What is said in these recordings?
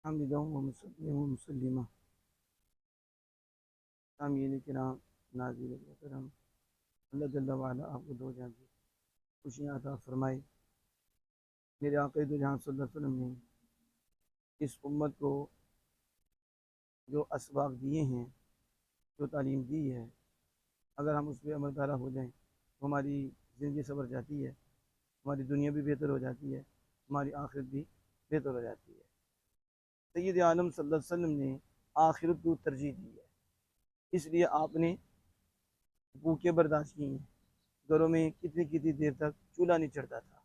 حامدہ و مصلی و مسلمہ سامعین کرام ناظرین محترم، اللہ جل وعلا آپ کو دو جہاں کی خوشیاں عطا فرمائے۔ میرے آقا دو جہاں صلی اللہ علیہ وسلم نے اس امت کو جو اسباق دیے ہیں، جو تعلیم دی ہے، اگر ہم اس پہ عمل پیرا ہو جائیں تو ہماری زندگی سنور جاتی ہے، ہماری دنیا بھی بہتر ہو جاتی ہے، ہماری آخرت بھی بہتر ہو جاتی ہے۔ سید عالم صلی اللہ علیہ وسلم نے آخرت کو ترجیح دی ہے، اس لیے آپ نے بھوکے برداشت کی ہیں، گھروں میں کتنی کتنی دیر تک چولہا نہیں چڑھتا تھا،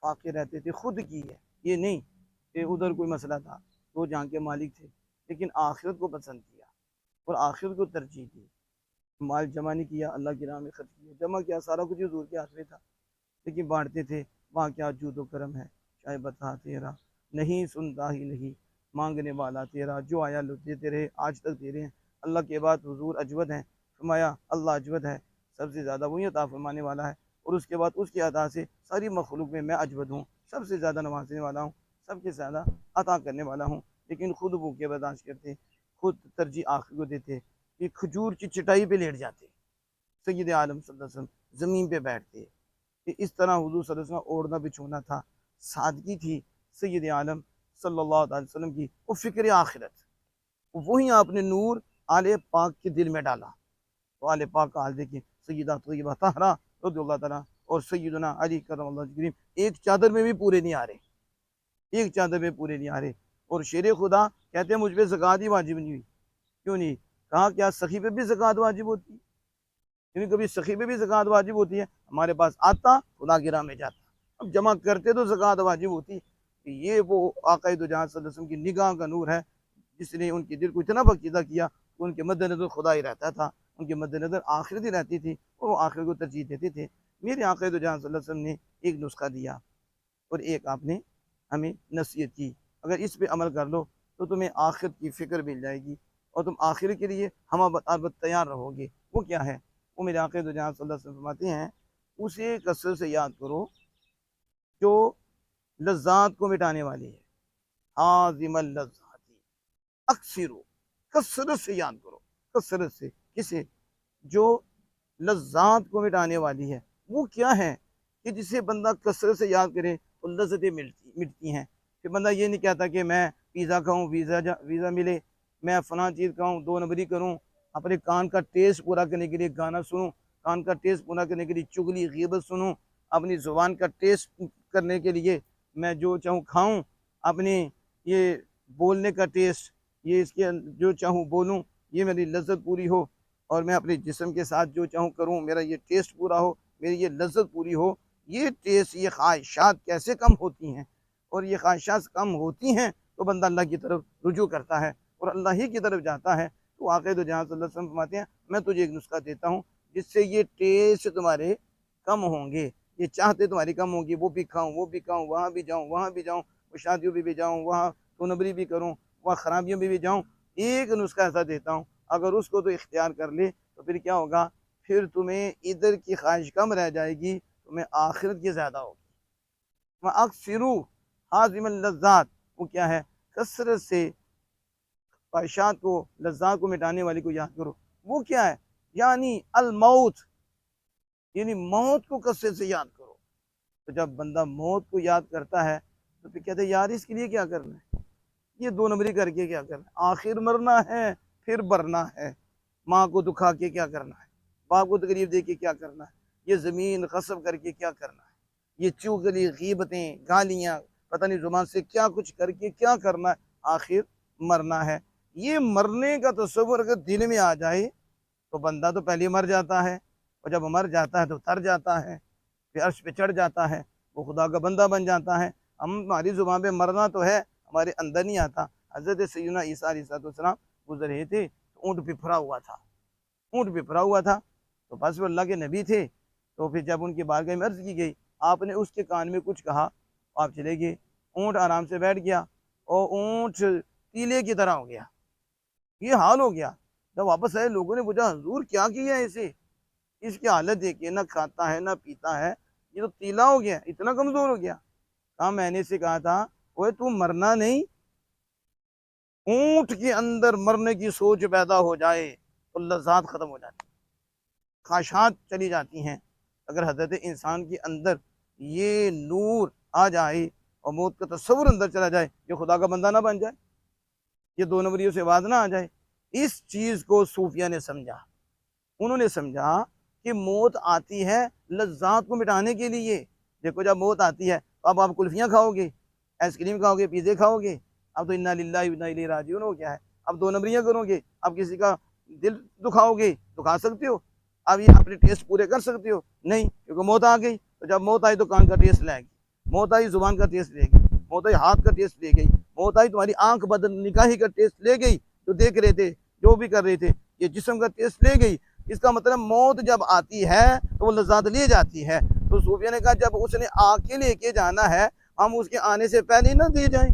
فاقے رہتے تھے، خود کی ہے، یہ نہیں کہ ادھر کوئی مسئلہ تھا، وہ جہاں کے مالک تھے، لیکن آخرت کو پسند کیا اور آخرت کو ترجیح دی۔ مال جمع نہیں کیا، اللہ کی راہ میں خرچ کیا، جمع کیا سارا کچھ حضور کے ہاتھ میں تھا، لیکن بانٹتے تھے۔ وہاں کیا جود و کرم ہے، چاہے بتا تیرا نہیں سنتا ہی نہیں، مانگنے والا تیرا، جو آیا دیتے رہے، آج تک دے رہے ہیں۔ اللہ کے بعد حضور اجود ہیں، فرمایا اللہ اجود ہے، سب سے زیادہ وہی عطا فرمانے والا ہے، اور اس کے بعد اس کی عطا سے ساری مخلوق میں اجود ہوں، سب سے زیادہ نوازنے والا ہوں، سب سے زیادہ عطا کرنے والا ہوں۔ لیکن خود بھوکے برداشت کرتے، خود ترجیح آخر کو دیتے، کہ کھجور کی چٹائی پہ لیٹ جاتے، سید عالم صلی اللہ علیہ وسلم زمین پہ بیٹھتے، کہ اس طرح حضور صلی اللہ علیہ وسلم اوڑھنا بچھونا تھا، سادگی تھی سید عالم صلی اللہ علیہ وسلم کی، وہ فکر آخرت، وہی آپ نے نور آل پاک کے دل میں ڈالا۔ تو آل پاک کا حال دیکھیں، سیدہ طیبہ طاہرہ رضی اللہ تعالیٰ اور سیدنا علی کرم اللہ کریم ایک چادر میں بھی پورے نہیں آ رہے، ایک چادر میں پورے نہیں آ رہے، اور شیر خدا کہتے ہیں مجھ پہ زکوٰۃ ہی واجب نہیں ہوئی۔ کیوں نہیں؟ کہا کیا سخی پہ بھی زکوٰۃ واجب ہوتی ہے؟ کیونکہ کبھی سخی پہ بھی زکوٰۃ واجب ہوتی ہے، ہمارے پاس آتا خدا کی راہ میں جاتا، اب جمع کرتے تو زکوٰۃ واجب ہوتی۔ یہ وہ آقا دو جہاں صلی اللہ علیہ وسلم کی نگاہ کا نور ہے، جس نے ان کے دل کو اتنا پاکیزہ کیا کہ ان کے مد نظر خدا ہی رہتا تھا، ان کے مد نظر آخرت ہی رہتی تھی، اور وہ آخرت کو ترجیح دیتے تھے۔ میرے آقا دو جہاں صلی اللہ علیہ وسلم نے ایک نسخہ دیا، اور ایک آپ نے ہمیں نصیحت کی، اگر اس پہ عمل کر لو تو تمہیں آخرت کی فکر مل جائے گی، اور تم آخرت کے لیے ہم تیار رہو گے۔ وہ کیا ہے؟ وہ میرے آقا دو جہاں صلی اللہ علیہ وسلم فرماتے ہیں، اسے کثرت سے یاد کرو جو لذات کو مٹانے والی ہے، عازم اللذاتی اکثرو، کثرت سے یاد کرو، کثرت سے، کسے؟ جو لذات کو مٹانے والی ہے۔ وہ کیا ہے کہ جسے بندہ کثرت سے یاد کرے تو لذتیں مٹتی ہیں۔ پھر بندہ یہ نہیں کہتا کہ میں پیزا کھاؤں، ویزا ملے، میں فلاں چیز کھاؤں، دو نمبری کروں، اپنے کان کا ٹیسٹ پورا کرنے کے لیے گانا سنوں، کان کا ٹیسٹ پورا کرنے کے لیے چغلی غیبت سنوں، اپنی زبان کا ٹیسٹ کرنے کے لیے میں جو چاہوں کھاؤں، اپنے یہ بولنے کا ٹیسٹ، یہ اس کے جو چاہوں بولوں، یہ میری لذت پوری ہو، اور میں اپنے جسم کے ساتھ جو چاہوں کروں، میرا یہ ٹیسٹ پورا ہو، میری یہ لذت پوری ہو۔ یہ ٹیسٹ، یہ خواہشات کیسے کم ہوتی ہیں؟ اور یہ خواہشات کم ہوتی ہیں تو بندہ اللہ کی طرف رجوع کرتا ہے اور اللہ ہی کی طرف جاتا ہے۔ تو آقا دو جہاں صلی اللہ علیہ وسلم فرماتے ہیں، میں تجھے ایک نسخہ دیتا ہوں جس سے یہ ٹیسٹ تمہارے کم ہوں گے، یہ چاہتے تمہاری کم ہوں گی، وہ بھی کھاؤں، وہ بھی کھاؤں، وہاں بھی جاؤں، وہاں بھی جاؤں، وہ شادیوں بھی جاؤں، وہاں تو نبری بھی کروں، وہاں خرابیوں بھی جاؤں۔ ایک نسخہ ایسا دیتا ہوں، اگر اس کو تو اختیار کر لے تو پھر کیا ہوگا؟ پھر تمہیں ادھر کی خواہش کم رہ جائے گی، تمہیں آخرت کی زیادہ ہوگی۔ وَأَكْثِرُوا حَازِمَ اللَّذَّاتِ، وہ کیا ہے؟ کثرت سے خواہشات کو، لذات کو مٹانے والی کو یاد کرو۔ وہ کیا ہے؟ یعنی الموت، یعنی موت کو کثرت سے یاد کرو۔ تو جب بندہ موت کو یاد کرتا ہے تو پھر کہتے ہیں یار اس کے لیے کیا کرنا ہے، یہ دو نمبری کر کے کیا کرنا ہے، آخر مرنا ہے پھر برنا ہے، ماں کو دکھا کے کیا کرنا ہے، باپ کو تکلیف دے کے کیا کرنا ہے، یہ زمین غصب کر کے کیا کرنا ہے، یہ چغلی غیبتیں گالیاں پتہ نہیں زبان سے کیا کچھ کر کے کیا کرنا ہے، آخر مرنا ہے۔ یہ مرنے کا تصور اگر دل میں آ جائے تو بندہ تو پہلے مر جاتا ہے، اور جب مر جاتا ہے تو تر جاتا ہے، پھر عرش پہ چڑھ جاتا ہے، وہ خدا کا بندہ بن جاتا ہے۔ ہماری زبان پہ مرنا تو ہے، ہمارے اندر نہیں آتا۔ حضرت سیدنا عیسیٰ علیہ السلام گزر رہے تھے، اونٹ پہ پھرا ہوا تھا، اونٹ پہ پھرا ہوا تھا، تو بس وہ اللہ کے نبی تھے، تو پھر جب ان کی بارگاہ میں عرض کی گئی، آپ نے اس کے کان میں کچھ کہا، آپ چلے گئے، اونٹ آرام سے بیٹھ گیا، اور اونٹ تیلے کی طرح ہو گیا، یہ حال ہو گیا۔ جب واپس آئے لوگوں نے پوچھا حضور کیا کیا ہے اسے، اس کی حالت دیکھیے، نہ کھاتا ہے نہ پیتا ہے، یہ تو تیلا ہو گیا، اتنا کمزور ہو گیا۔ کہا میں نے اسے کہا تھا وہ تو مرنا نہیں، اونٹ کے اندر مرنے کی سوچ پیدا ہو جائے تو لذات ختم ہو جاتی، خواہشات چلی جاتی ہیں۔ اگر حضرت انسان کے اندر یہ نور آ جائے اور موت کا تصور اندر چلا جائے، یہ خدا کا بندہ نہ بن جائے، یہ دو نمبریوں سے بات نہ آ جائے۔ اس چیز کو صوفیہ نے سمجھا، انہوں نے سمجھا کہ موت آتی ہے لذات کو مٹانے کے لیے۔ دیکھو جب موت آتی ہے تو اب آپ کلفیاں کھاؤ گے، آئس کریم کھاؤ گے، پیزے کھاؤ گے، اب تو انا للہ و انا الیہ راجعون ہو گیا ہے۔ اب دو نمبریاں کرو گے، اب کسی کا دل دکھاؤ گے تو کھا سکتے ہو؟ اب یہ اپنے ٹیسٹ پورے کر سکتے ہو؟ نہیں، کیونکہ موت آ گئی۔ تو جب موت آئی تو کان کا ٹیسٹ لائے گی، موت آئی زبان کا ٹیسٹ لے گئی، موت آئی ہاتھ کا ٹیسٹ لے گئی، موت آئی تمہاری آنکھ بدن نگاہی کا ٹیسٹ لے گئی، جو دیکھ رہے تھے جو بھی کر رہے تھے، یہ جسم کا ٹیسٹ لے گئی۔ اس کا مطلب موت جب آتی ہے تو وہ لذات لے جاتی ہے۔ تو صوفیہ نے کہا جب اس نے آ کے لے کے جانا ہے، ہم اس کے آنے سے پہلے نہ دے جائیں،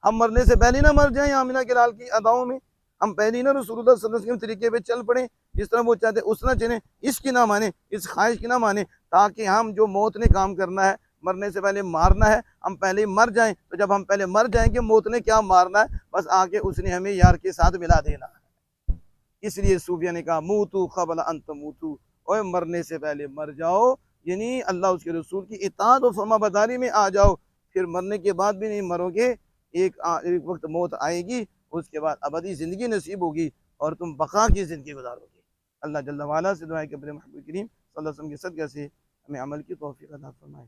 ہم مرنے سے پہلے نہ مر جائیں آمنہ کے لال کی اداؤں میں، ہم پہلے نہ رسول اللہ صلی اللہ علیہ وسلم کے طریقے پہ چل پڑیں، جس طرح وہ چاہتے اس طرح چلیں، اس کی نہ مانیں، اس خواہش کی نہ مانیں، تاکہ ہم جو موت نے کام کرنا ہے، مرنے سے پہلے مارنا ہے، ہم پہلے مر جائیں۔ تو جب ہم پہلے مر جائیں گے، موت نے کیا مارنا ہے، بس آ کے اس نے ہمیں یار کے ساتھ ملا دینا ہے۔ اس لیے صوفیہ نے کہا موتو قبل ان تموتو، اوے مرنے سے پہلے مر جاؤ، یعنی اللہ اس کے رسول کی اطاعت و فرما برداری میں آ جاؤ، پھر مرنے کے بعد بھی نہیں مرو گے، ایک وقت موت آئے گی، اس کے بعد ابدی زندگی نصیب ہوگی اور تم بقا کی زندگی گزارو گے۔ اللہ جل وعلا سے دعا ہے کہ اپنے محبوب کریم صلی اللہ علیہ وسلم کے صدقے سے ہمیں عمل کی توفیق عطا فرمائے۔